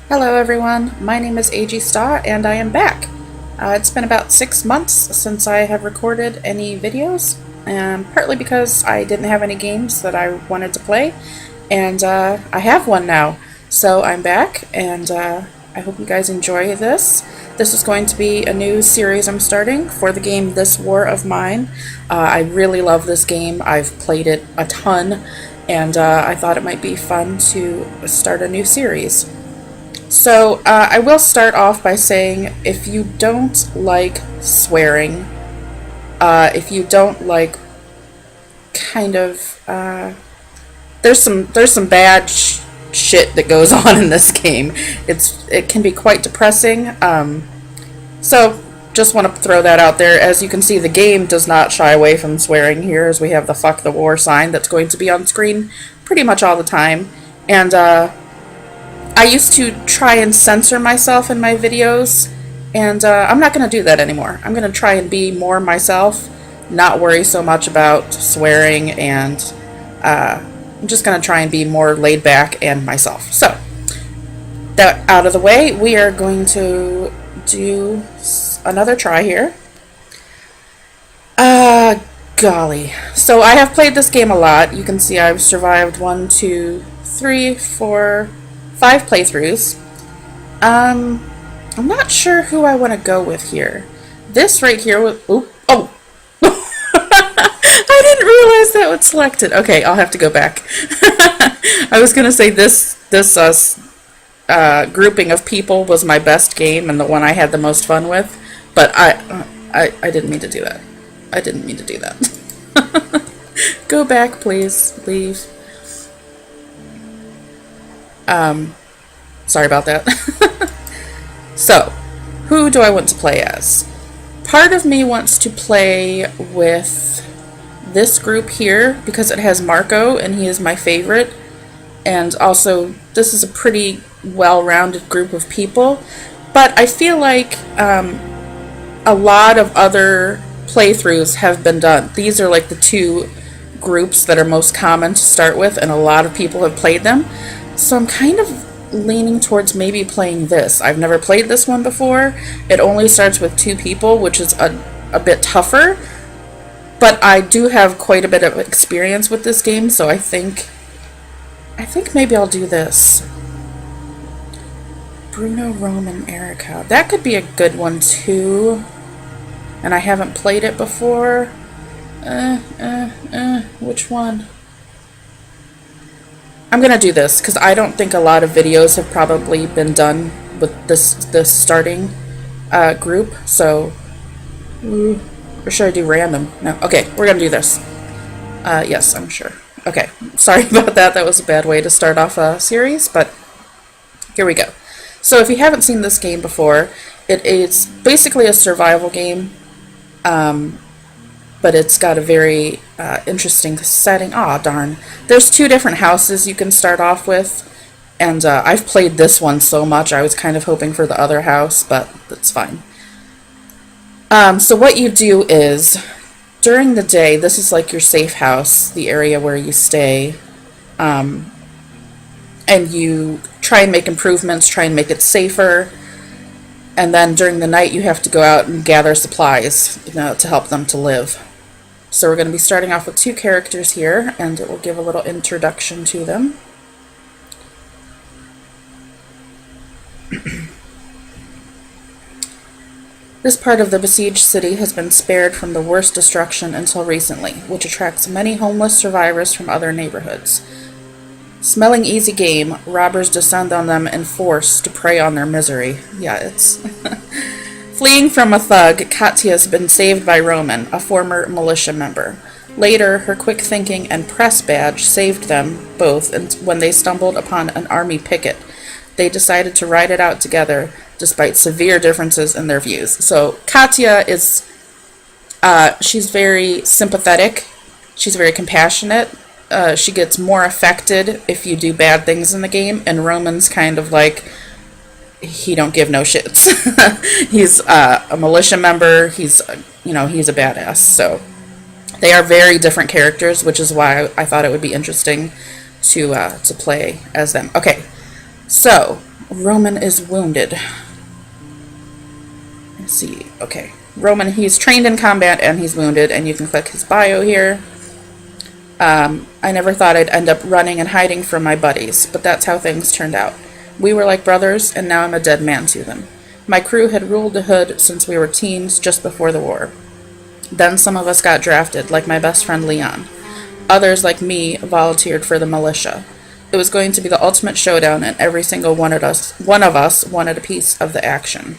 Hello everyone, my name is AG Star and I am back. It's been about 6 months since I have recorded any videos, partly because I didn't have any games that I wanted to play, and I have one now. So I'm back, and I hope you guys enjoy this. This is going to be a new series I'm starting for the game This War of Mine. I really love this game, I've played it a ton, and I thought it might be fun to start a new series. So, I will start off by saying if you don't like swearing, if you don't like kind of, there's some bad shit that goes on in this game. It can be quite depressing. So just want to throw that out there. As you can see, the game does not shy away from swearing here, as we have the fuck the war sign that's going to be on screen pretty much all the time. And, I used to try and censor myself in my videos, and I'm not going to do that anymore. I'm going to try and be more myself, not worry so much about swearing, and I'm just going to try and be more laid back and myself. So, that out of the way, we are going to do another try here. Golly. So I have played this game a lot. You can see I've survived 1, 2, 3, 4, 5 playthroughs. I'm not sure who I want to go with here. This right here was... Oh! I didn't realize that was selected. Okay, I'll have to go back. I was going to say this grouping of people was my best game and the one I had the most fun with, but I didn't mean to do that. I didn't mean to do that. Go back, please. Leave. Sorry about that. So, who do I want to play as? Part of me wants to play with this group here because it has Marco and he is my favorite. And also, this is a pretty well-rounded group of people. But I feel like a lot of other playthroughs have been done. These are like the two groups that are most common to start with, and a lot of people have played them. So I'm kind of leaning towards maybe playing this. I've never played this one before. It only starts with 2 people, which is a bit tougher. But I do have quite a bit of experience with this game, so I think maybe I'll do this. Bruno, Roman, Erica. That could be a good one too. And I haven't played it before. Which one? I'm gonna do this because I don't think a lot of videos have probably been done with this starting group. So, or should I do random? No. Okay, we're gonna do this. Yes, I'm sure. Okay, sorry about that. That was a bad way to start off a series, but here we go. So if you haven't seen this game before, it is basically a survival game. But it's got a very interesting setting. Aw, darn. There's 2 different houses you can start off with, and I've played this one so much I was kind of hoping for the other house, but that's fine. So what you do is, during the day, this is like your safe house, the area where you stay, and you try and make improvements, try and make it safer. And then during the night, you have to go out and gather supplies, to help them to live. So we're going to be starting off with 2 characters here, and it will give a little introduction to them. This part of the besieged city has been spared from the worst destruction until recently, which attracts many homeless survivors from other neighborhoods. Smelling easy game, robbers descend on them in force to prey on their misery. Yeah, it's... Fleeing from a thug, Katya has been saved by Roman, a former militia member. Later, her quick thinking and press badge saved them both when they stumbled upon an army picket. They decided to ride it out together, despite severe differences in their views. So, Katya is... she's very sympathetic. She's very compassionate. She gets more affected if you do bad things in the game, and Roman's kind of like, he don't give no shits. He's a militia member, he's a badass, so they are very different characters, which is why I thought it would be interesting to play as them. Okay, So, Roman is wounded. Let's see. Okay. Roman, he's trained in combat and he's wounded, and you can click his bio here. I never thought I'd end up running and hiding from my buddies, but that's how things turned out. We were like brothers, and now I'm a dead man to them. My crew had ruled the hood since we were teens, just before the war. Then some of us got drafted, like my best friend Leon. Others, like me, volunteered for the militia. It was going to be the ultimate showdown, and every single one of us wanted a piece of the action.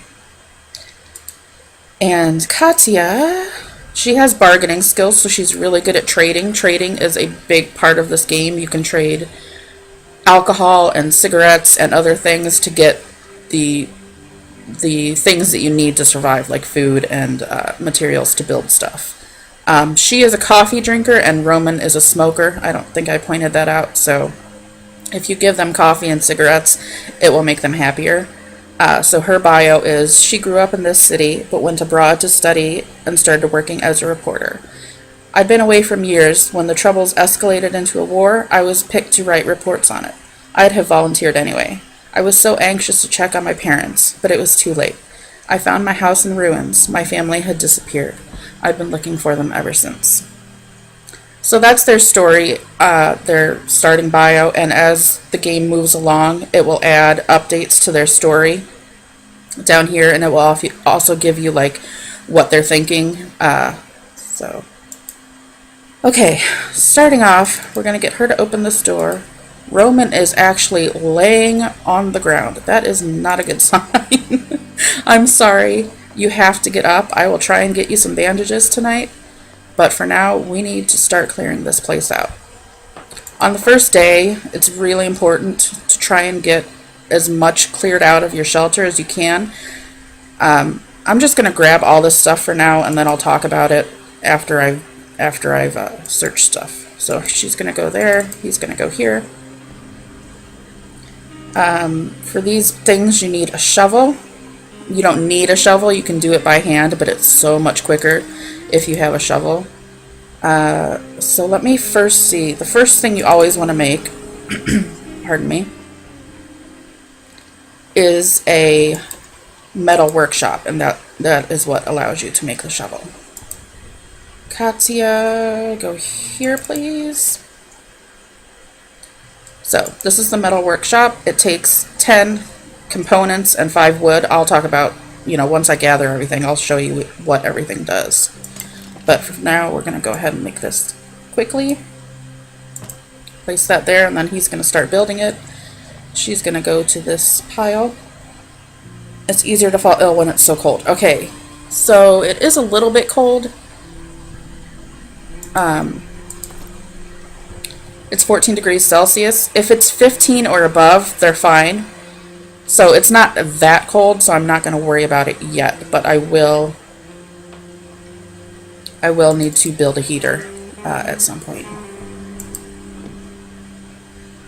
And Katya, she has bargaining skills, so she's really good at trading. Trading is a big part of this game. You can trade alcohol and cigarettes and other things to get the things that you need to survive, like food and materials to build stuff. She is a coffee drinker, and Roman is a smoker. I don't think I pointed that out, so if you give them coffee and cigarettes, it will make them happier. So her bio is, she grew up in this city, but went abroad to study and started working as a reporter. I'd been away from years. When the troubles escalated into a war, I was picked to write reports on it. I'd have volunteered anyway. I was so anxious to check on my parents, but it was too late. I found my house in ruins. My family had disappeared. I've been looking for them ever since. So that's their story, their starting bio, and as the game moves along, it will add updates to their story down here, and it will also give you like what they're thinking. Okay, starting off, we're going to get her to open this door. Roman is actually laying on the ground. That is not a good sign. I'm sorry. You have to get up. I will try and get you some bandages tonight. But for now, we need to start clearing this place out. On the first day, it's really important to try and get as much cleared out of your shelter as you can. I'm just going to grab all this stuff for now, and then I'll talk about it after I've searched stuff. So she's going to go there. He's going to go here. For these things, you need a shovel. You don't need a shovel. You can do it by hand, but it's so much quicker if you have a shovel. So let me first see. The first thing you always want to make, pardon me, is a metal workshop, and that is what allows you to make the shovel. Katya, go here, please. So this is the metal workshop. It takes 10 components and 5 wood. I'll talk about, once I gather everything, I'll show you what everything does. But for now, we're going to go ahead and make this quickly. Place that there, and then he's going to start building it. She's going to go to this pile. It's easier to fall ill when it's so cold. Okay, so it is a little bit cold. It's 14 degrees Celsius. If it's 15 or above, they're fine. So it's not that cold, so I'm not going to worry about it yet. But I will need to build a heater at some point.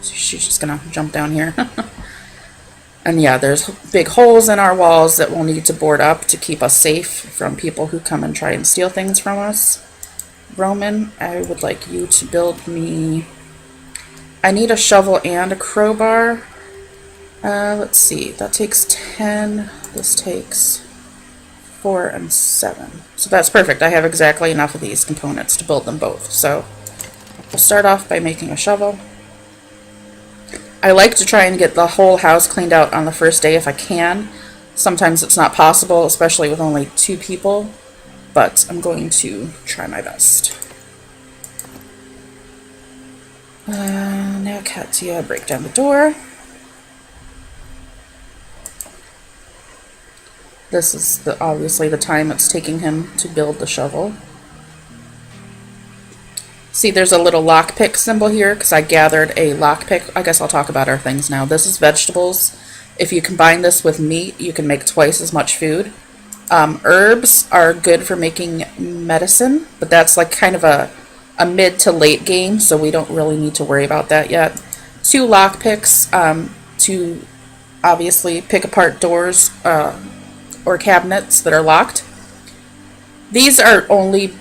So she's just going to jump down here. And yeah, there's big holes in our walls that we'll need to board up to keep us safe from people who come and try and steal things from us. Roman, I would like you to build me... I need a shovel and a crowbar. Let's see, that takes 10. This takes 4 and 7. So that's perfect. I have exactly enough of these components to build them both. So we'll start off by making a shovel. I like to try and get the whole house cleaned out on the first day if I can. Sometimes it's not possible, especially with only 2 people, but I'm going to try my best. Now Katya, break down the door. This is obviously the time it's taking him to build the shovel. See, there's a little lockpick symbol here because I gathered a lockpick. I guess I'll talk about our things now. This is vegetables. If you combine this with meat, you can make twice as much food. Herbs are good for making medicine, but that's like kind of a mid to late game, so we don't really need to worry about that yet. 2 lockpicks to obviously pick apart doors or cabinets that are locked. These are only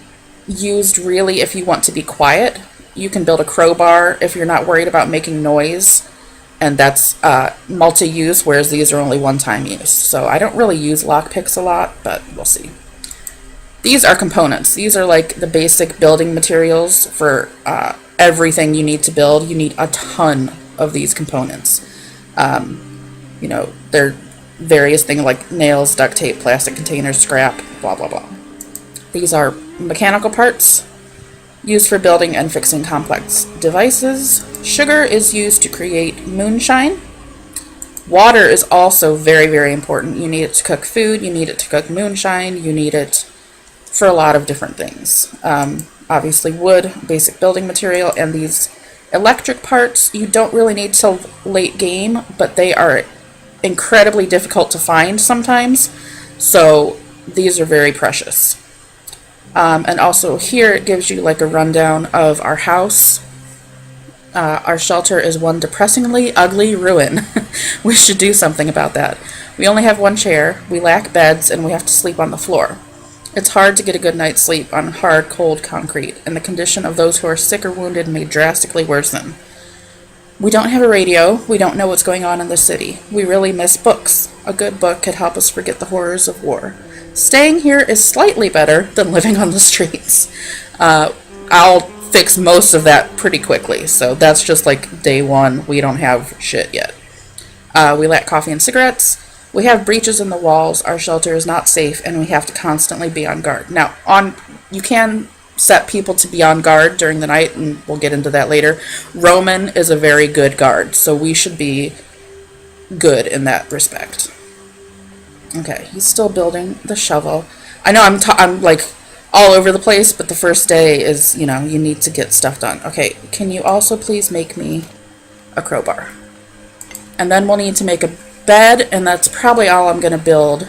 used really if you want to be quiet. You can build a crowbar if you're not worried about making noise. and that's multi-use, whereas these are only one-time use. So I don't really use lockpicks a lot, but we'll see. These are components. These are like the basic building materials for everything you need to build. You need a ton of these components. You know, they're various things like nails, duct tape, plastic containers, scrap, blah, blah, blah. These are mechanical parts used for building and fixing complex devices. Sugar is used to create moonshine. Water is also very, very important. You need it to cook food, you need it to cook moonshine, you need it for a lot of different things. Obviously wood, basic building material, and these electric parts you don't really need till late game, but they are incredibly difficult to find sometimes, so these are very precious. And also here it gives you like a rundown of our house. Our shelter is one depressingly ugly ruin. We should do something about that. We only have one chair, we lack beds, and we have to sleep on the floor. It's hard to get a good night's sleep on hard, cold concrete, and the condition of those who are sick or wounded may drastically worsen. We don't have a radio. We don't know what's going on in the city. We really miss books. A good book could help us forget the horrors of war. Staying here is slightly better than living on the streets. I'll fix most of that pretty quickly, so that's just like day one. We don't have shit yet. We lack coffee and cigarettes. We have breaches in the walls. Our shelter is not safe, and we have to constantly be on guard. Now, you can set people to be on guard during the night, and we'll get into that later. Roman is a very good guard, so we should be good in that respect. Okay, he's still building the shovel. I know I'm like all over the place, but the first day is, you know, you need to get stuff done. Okay, can you also please make me a crowbar? And then we'll need to make a bed, and that's probably all I'm going to build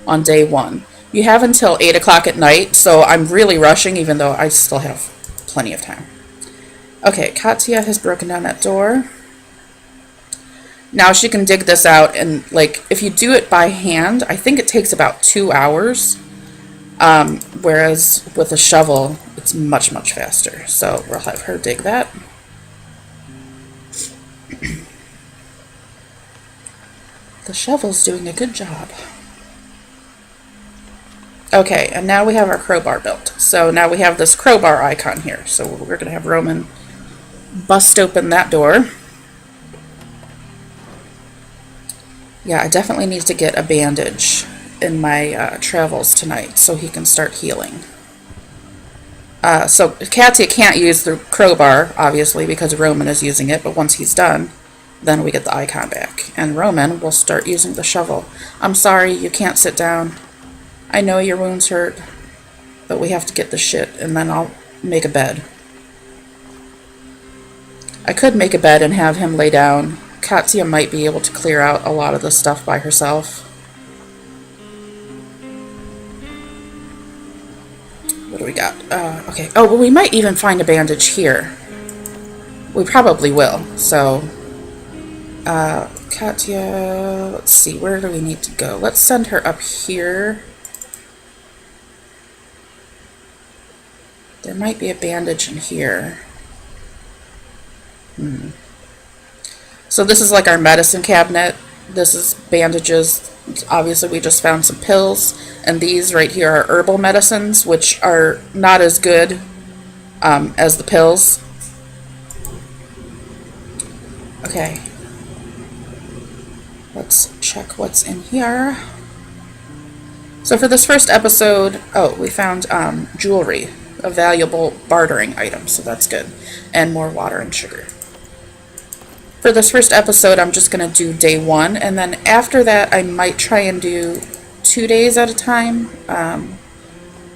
on day one. You have until 8 o'clock at night, so I'm really rushing, even though I still have plenty of time. Okay, Katya has broken down that door. Now she can dig this out, and like if you do it by hand, I think it takes about 2 hours, whereas with a shovel, it's much, much faster. So we'll have her dig that. The shovel's doing a good job. Okay, and now we have our crowbar built. So now we have this crowbar icon here. So we're going to have Roman bust open that door. Yeah, I definitely need to get a bandage in my travels tonight so he can start healing. So Katya can't use the crowbar, obviously, because Roman is using it, but once he's done, then we get the icon back. And Roman will start using the shovel. I'm sorry, you can't sit down. I know your wounds hurt, but we have to get the shit, and then I'll make a bed. I could make a bed and have him lay down. Katya might be able to clear out a lot of the stuff by herself. What do we got? Okay. Oh, well, we might even find a bandage here. We probably will. So, Katya, let's see, where do we need to go? Let's send her up here. There might be a bandage in here. So this is like our medicine cabinet. This is bandages. Obviously we just found some pills, and these right here are herbal medicines, which are not as good as the pills. Okay, let's check what's in here. So for this first episode, we found jewelry, a valuable bartering item, so that's good, and more water and sugar. For this first episode, I'm just going to do day one, and then after that, I might try and do 2 days at a time.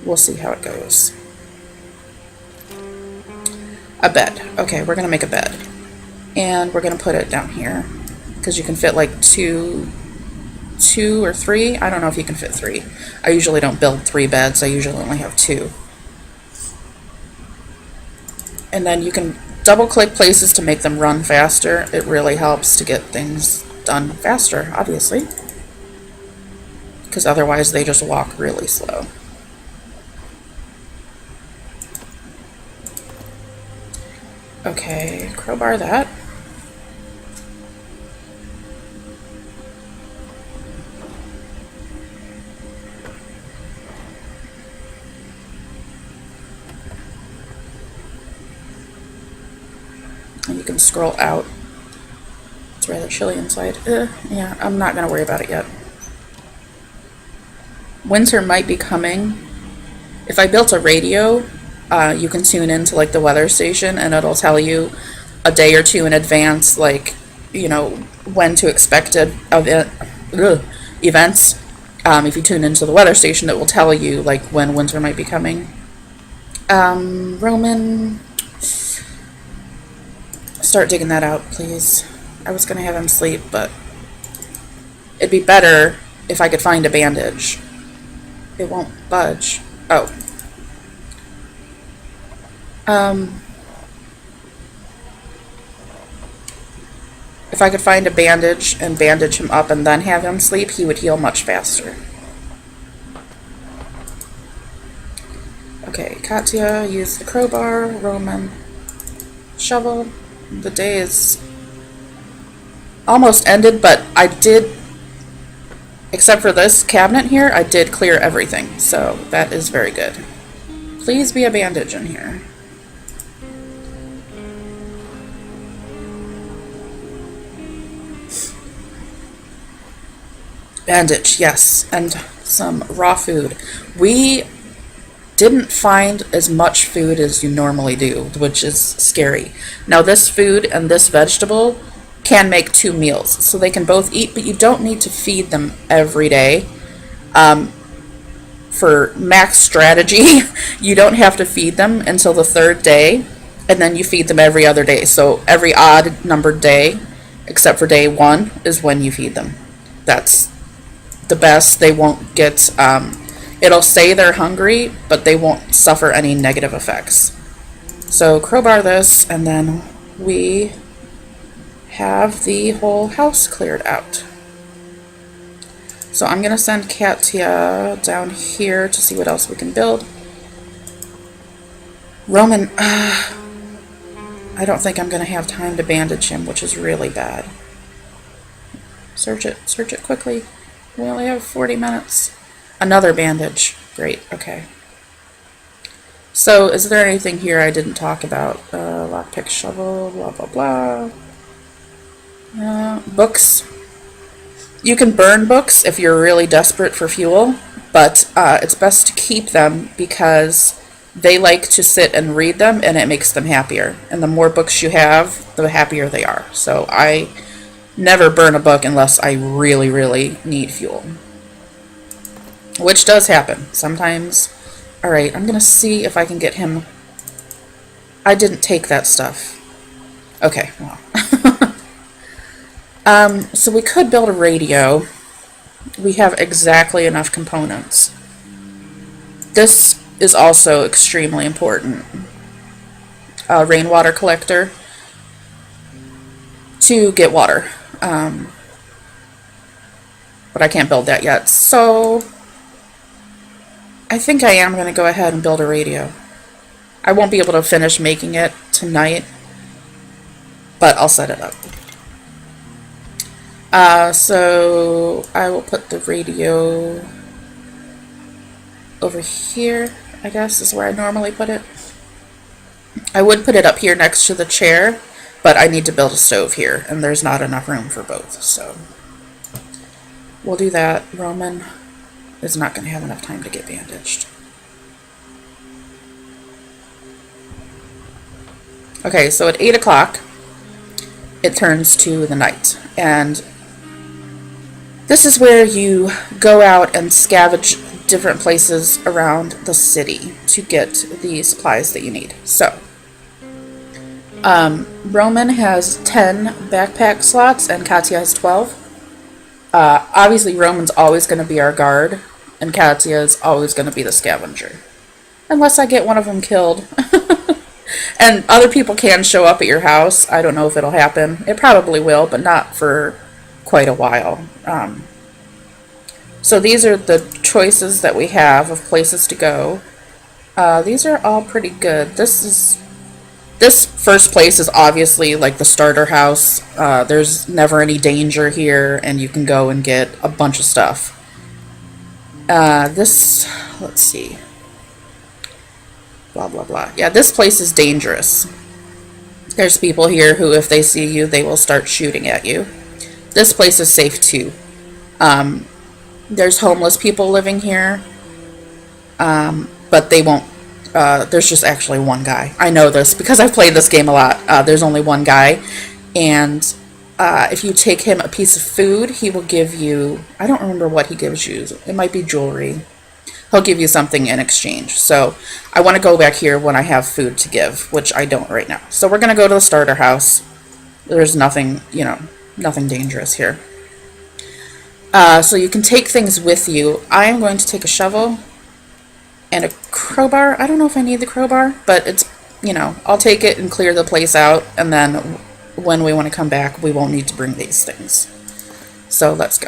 We'll see how it goes. A bed. Okay, we're going to make a bed. And we're going to put it down here, because you can fit like two or three. I don't know if you can fit 3. I usually don't build 3 beds. I usually only have 2. And then you can double click places to make them run faster. It really helps to get things done faster, obviously, because otherwise they just walk really slow. Okay, crowbar that. can scroll out. It's rather chilly inside. Yeah, I'm not going to worry about it yet. Winter might be coming. If I built a radio, you can tune into like the weather station and it'll tell you a day or two in advance, like, you know, when to expect events. If you tune into the weather station, it will tell you like when winter might be coming. Roman, start digging that out, please. I was gonna have him sleep, but it'd be better if I could find a bandage. It won't budge. Oh. If I could find a bandage and bandage him up and then have him sleep, he would heal much faster. Okay, Katya, use the crowbar. Roman, shovel. The day is almost ended, but I did, except for this cabinet here, I did clear everything, so that is very good. Please be a bandage in here. Bandage, yes, and some raw food. We didn't find as much food as you normally do, which is scary. Now this food and this vegetable can make 2 meals, so they can both eat, but you don't need to feed them every day. For max strategy, you don't have to feed them until the 3rd day, and then you feed them every other day. So every odd numbered day, except for day 1, is when you feed them. That's the best. They won't get, it'll say they're hungry, but they won't suffer any negative effects. So crowbar this, and then we have the whole house cleared out. So I'm going to send Katya down here to see what else we can build. Roman, I don't think I'm going to have time to bandage him, which is really bad. Search it quickly. We only have 40 minutes. Another bandage. Great, okay. So, is there anything here I didn't talk about? Lockpick, shovel, blah, blah, blah. Books. You can burn books if you're really desperate for fuel, but it's best to keep them because they like to sit and read them, and it makes them happier. And the more books you have, the happier they are. So I never burn a book unless I really, really need fuel. Which does happen sometimes. Alright, I'm going to see if I can get him. I didn't take that stuff. Okay, well. So we could build a radio. We have exactly enough components. This is also extremely important. Rainwater collector to get water. But I can't build that yet. So I think I am going to go ahead and build a radio. I won't be able to finish making it tonight, but I'll set it up. So I will put the radio over here, I guess is where I normally put it. I would put it up here next to the chair, but I need to build a stove here, and there's not enough room for both, so we'll do that. Roman is not going to have enough time to get bandaged. Okay, so at 8 o'clock, it turns to the night, and this is where you go out and scavenge different places around the city to get the supplies that you need. So, Roman has 10 backpack slots and Katya has 12. Obviously, Roman's always going to be our guard, and Katya is always going to be the scavenger. Unless I get one of them killed. And other people can show up at your house. I don't know if it'll happen. It probably will, but not for quite a while. So these are the choices that we have of places to go. These are all pretty good. This first place is obviously like the starter house. There's never any danger here, and you can go and get a bunch of stuff. Let's see. Blah, blah, blah. Yeah, this place is dangerous. There's people here who, if they see you, they will start shooting at you. This place is safe too. There's homeless people living here, but they won't. There's just actually one guy. I know this because I've played this game a lot. There's only one guy, and if you take him a piece of food, he will give you, I don't remember what he gives you. It might be jewelry. He'll give you something in exchange. So I want to go back here when I have food to give, which I don't right now. So we're going to go to the starter house. There's nothing, nothing dangerous here. So you can take things with you. I am going to take a shovel and a crowbar. I don't know if I need the crowbar, but it's, I'll take it and clear the place out, and then when we want to come back, we won't need to bring these things. So let's go.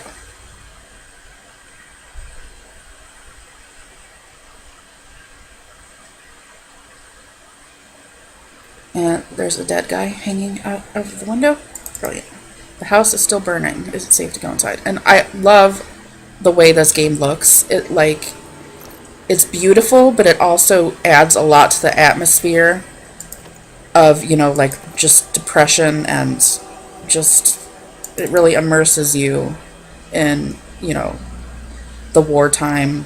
And there's a dead guy hanging out of the window. Brilliant. The house is still burning. Is it safe to go inside? And I love the way this game looks. It's beautiful, but it also adds a lot to the atmosphere of, just depression, and just, it really immerses you in, the wartime.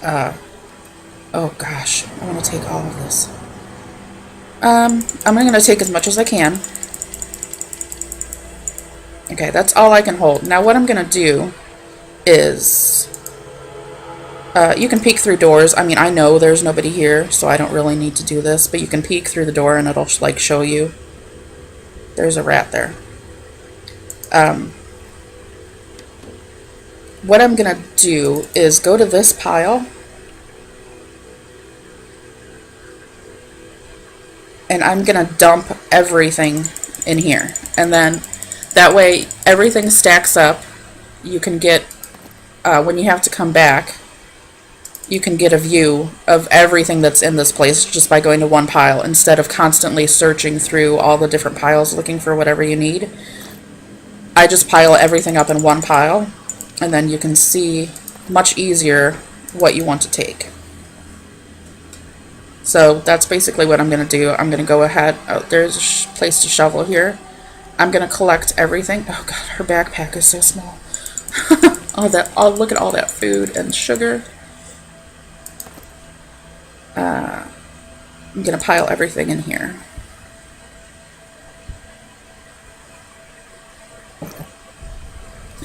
Oh gosh, I want to take all of this. I'm going to take as much as I can. Okay, that's all I can hold. Now what I'm going to do is, you can peek through doors. I mean, I know there's nobody here, so I don't really need to do this, but you can peek through the door and it'll, show you. There's a rat there. What I'm going to do is go to this pile, and I'm going to dump everything in here. And then that way everything stacks up. You can get, when you have to come back, you can get a view of everything that's in this place just by going to one pile, instead of constantly searching through all the different piles looking for whatever you need. I just pile everything up in one pile, and then you can see much easier what you want to take. So that's basically what I'm going to do. I'm going to go ahead. Oh, there's a place to shovel here. I'm going to collect everything. Oh god, her backpack is so small. Look at all that food and sugar. I'm going to pile everything in here.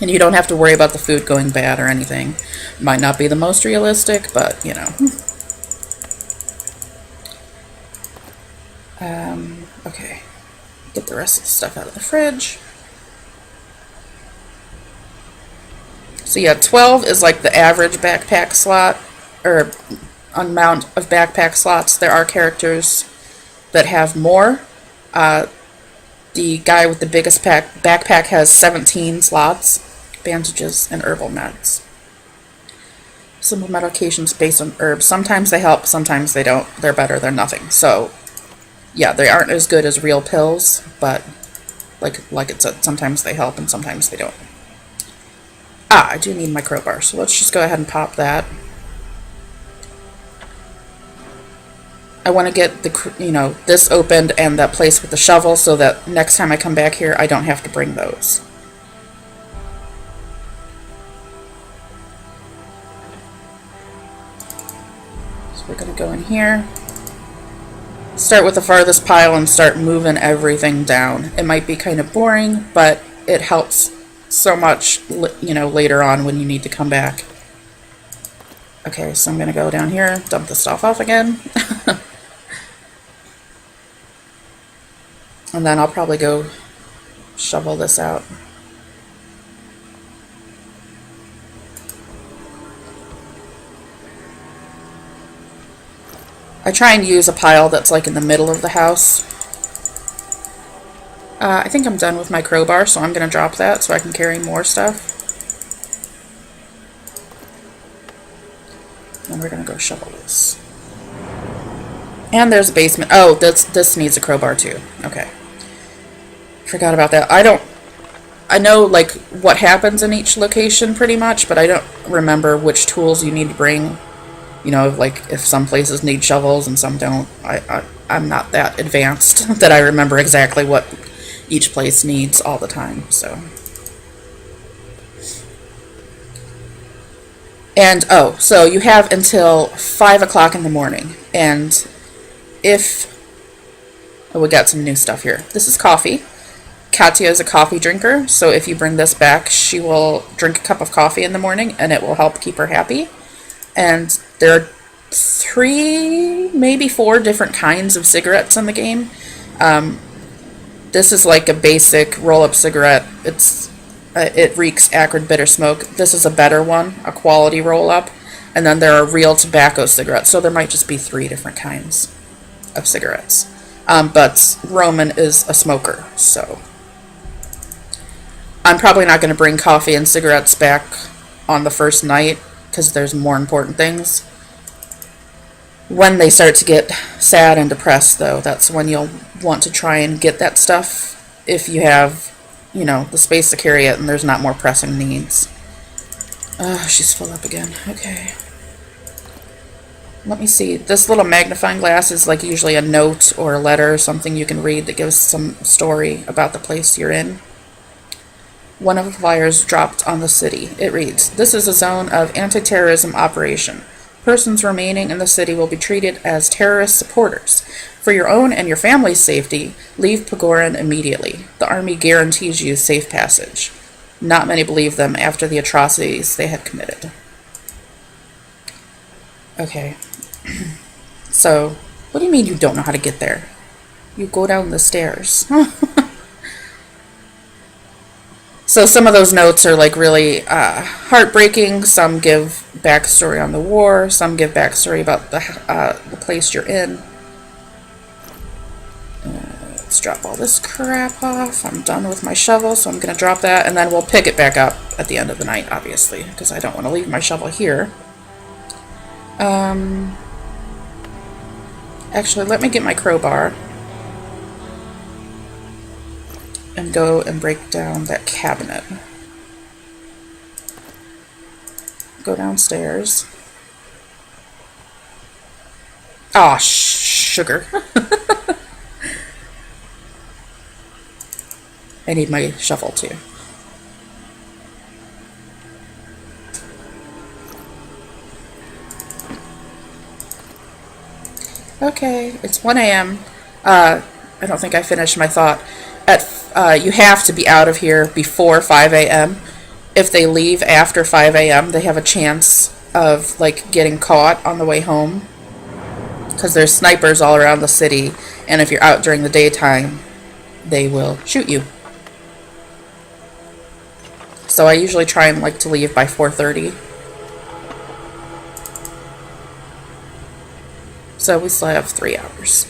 And you don't have to worry about the food going bad or anything. Might not be the most realistic, but okay. Get the rest of the stuff out of the fridge. So yeah, 12 is like the average backpack slot, or amount of backpack slots. There are characters that have more. The guy with the biggest backpack has 17 slots, bandages, and herbal meds. Simple medications based on herbs. Sometimes they help, sometimes they don't. They're better than nothing. So yeah, they aren't as good as real pills, but like it said, sometimes they help and sometimes they don't. I do need my crowbar, so let's just go ahead and pop that. I want to get the, this opened and that place with the shovel, so that next time I come back here, I don't have to bring those. So we're going to go in here. Start with the farthest pile and start moving everything down. It might be kind of boring, but it helps so much, later on when you need to come back. Okay, so I'm going to go down here, dump the stuff off again. And then I'll probably go shovel this out. I try and use a pile that's like in the middle of the house. I think I'm done with my crowbar, so I'm going to drop that so I can carry more stuff. And we're going to go shovel this. And there's a basement. Oh, this needs a crowbar too. Okay. Forgot about that. I know like what happens in each location pretty much, but I don't remember which tools you need to bring, You know, like if some places need shovels and some don't. I'm not that advanced that I remember exactly what each place needs all the time. So, and oh, so you have until 5 o'clock in the morning, and if oh, we got some new stuff here. This is coffee. Katya is a coffee drinker, so if you bring this back, she will drink a cup of coffee in the morning, and it will help keep her happy. And there are 3, maybe 4 different kinds of cigarettes in the game. This is like a basic roll-up cigarette. It reeks acrid bitter smoke. This is a better one, a quality roll-up. And then there are real tobacco cigarettes, so there might just be 3 different kinds of cigarettes. But Roman is a smoker, so I'm probably not going to bring coffee and cigarettes back on the first night because there's more important things. When they start to get sad and depressed, though, that's when you'll want to try and get that stuff if you have, you know, the space to carry it and there's not more pressing needs. Oh, she's full up again. Okay. Let me see. This little magnifying glass is like usually a note or a letter or something you can read that gives some story about the place you're in. One of the flyers dropped on the city. It reads, "This is a zone of anti-terrorism operation. Persons remaining in the city will be treated as terrorist supporters. For your own and your family's safety, leave Pagoran immediately. The army guarantees you safe passage." Not many believed them after the atrocities they had committed. Okay. So, what do you mean you don't know how to get there? You go down the stairs. So some of those notes are like really heartbreaking. Some give backstory on the war. Some give backstory about the place you're in. Let's drop all this crap off. I'm done with my shovel, so I'm going to drop that, and then we'll pick it back up at the end of the night, obviously, because I don't want to leave my shovel here. Actually, let me get my crowbar and go and break down that cabinet. Go downstairs. Aw, sugar. I need my shovel too. Okay, it's 1 a.m. I don't think I finished my thought. You have to be out of here before 5 a.m. If they leave after 5 a.m., they have a chance of like getting caught on the way home, because there's snipers all around the city, and if you're out during the daytime, they will shoot you. So I usually try and like to leave by 4:30. So we still have 3 hours.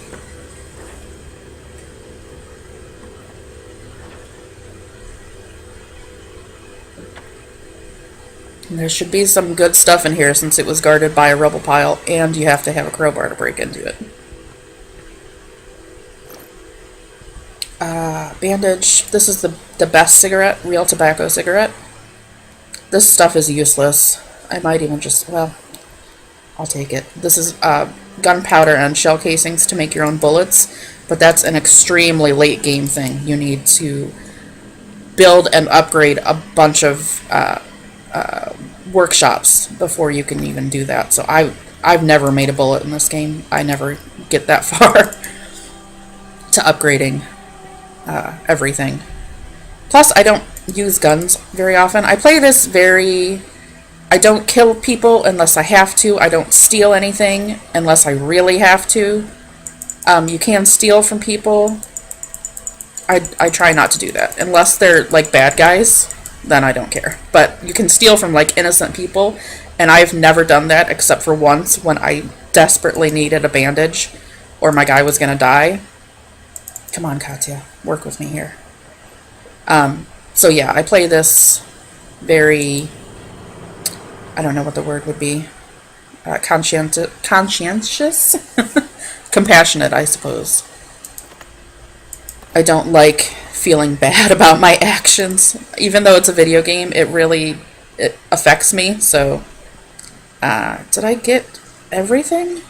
And there should be some good stuff in here since it was guarded by a rubble pile, and you have to have a crowbar to break into it. Bandage. This is the best cigarette, real tobacco cigarette. This stuff is useless. I might even just, well, I'll take it. This is gunpowder and shell casings to make your own bullets, but that's an extremely late game thing. You need to build and upgrade a bunch of workshops before you can even do that. So I've never made a bullet in this game. I never get that far to upgrading everything. Plus, I don't use guns very often. I play this I don't kill people unless I have to. I don't steal anything unless I really have to. You can steal from people. I try not to do that. Unless they're like bad guys, then I don't care. But you can steal from like innocent people, and I've never done that except for once when I desperately needed a bandage or my guy was going to die. Come on, Katya. Work with me here. So yeah, I play this very, I don't know what the word would be, conscientious? Compassionate, I suppose. I don't like feeling bad about my actions. Even though it's a video game, it affects me, so, did I get everything?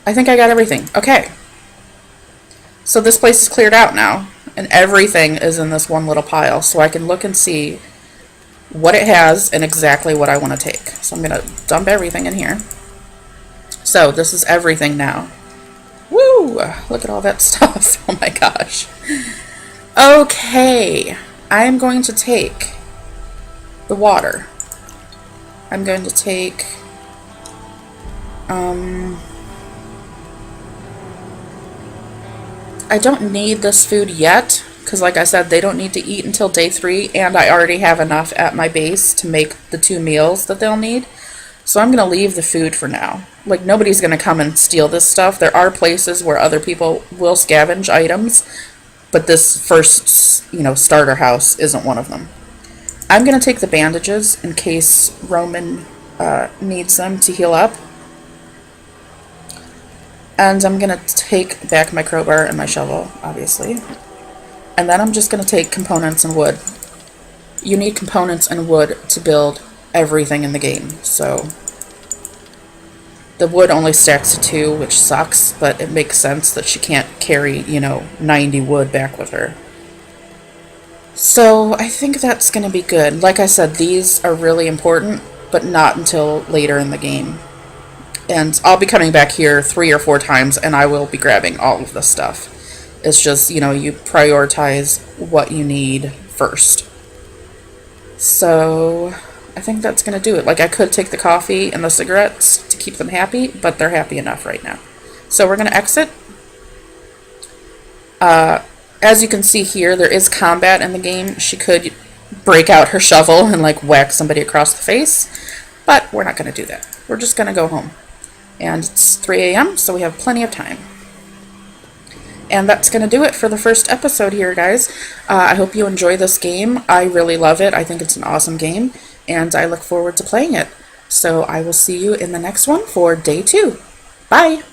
I think I got everything. Okay. So this place is cleared out now, and everything is in this one little pile, so I can look and see what it has and exactly what I want to take. So I'm going to dump everything in here. So this is everything now. Woo! Look at all that stuff. Oh my gosh. Okay. I'm going to take the water. I'm going to take I don't need this food yet, because like I said, they don't need to eat until day 3, and I already have enough at my base to make the 2 meals that they'll need. So I'm going to leave the food for now. Like, nobody's going to come and steal this stuff. There are places where other people will scavenge items, but this first, starter house isn't one of them. I'm going to take the bandages in case Roman needs them to heal up. And I'm going to take back my crowbar and my shovel, obviously. And then I'm just going to take components and wood. You need components and wood to build everything in the game. So the wood only stacks to 2, which sucks, but it makes sense that she can't carry, 90 wood back with her. So I think that's going to be good. Like I said, these are really important, but not until later in the game. And I'll be coming back here 3 or 4 times, and I will be grabbing all of this stuff. It's just, you prioritize what you need first. So I think that's going to do it. Like, I could take the coffee and the cigarettes to keep them happy, but they're happy enough right now. So we're going to exit. As you can see here, there is combat in the game. She could break out her shovel and, whack somebody across the face, but we're not going to do that. We're just going to go home. And it's 3 a.m., so we have plenty of time. And that's going to do it for the first episode here, guys. I hope you enjoy this game. I really love it. I think it's an awesome game, and I look forward to playing it. So I will see you in the next one for day 2. Bye!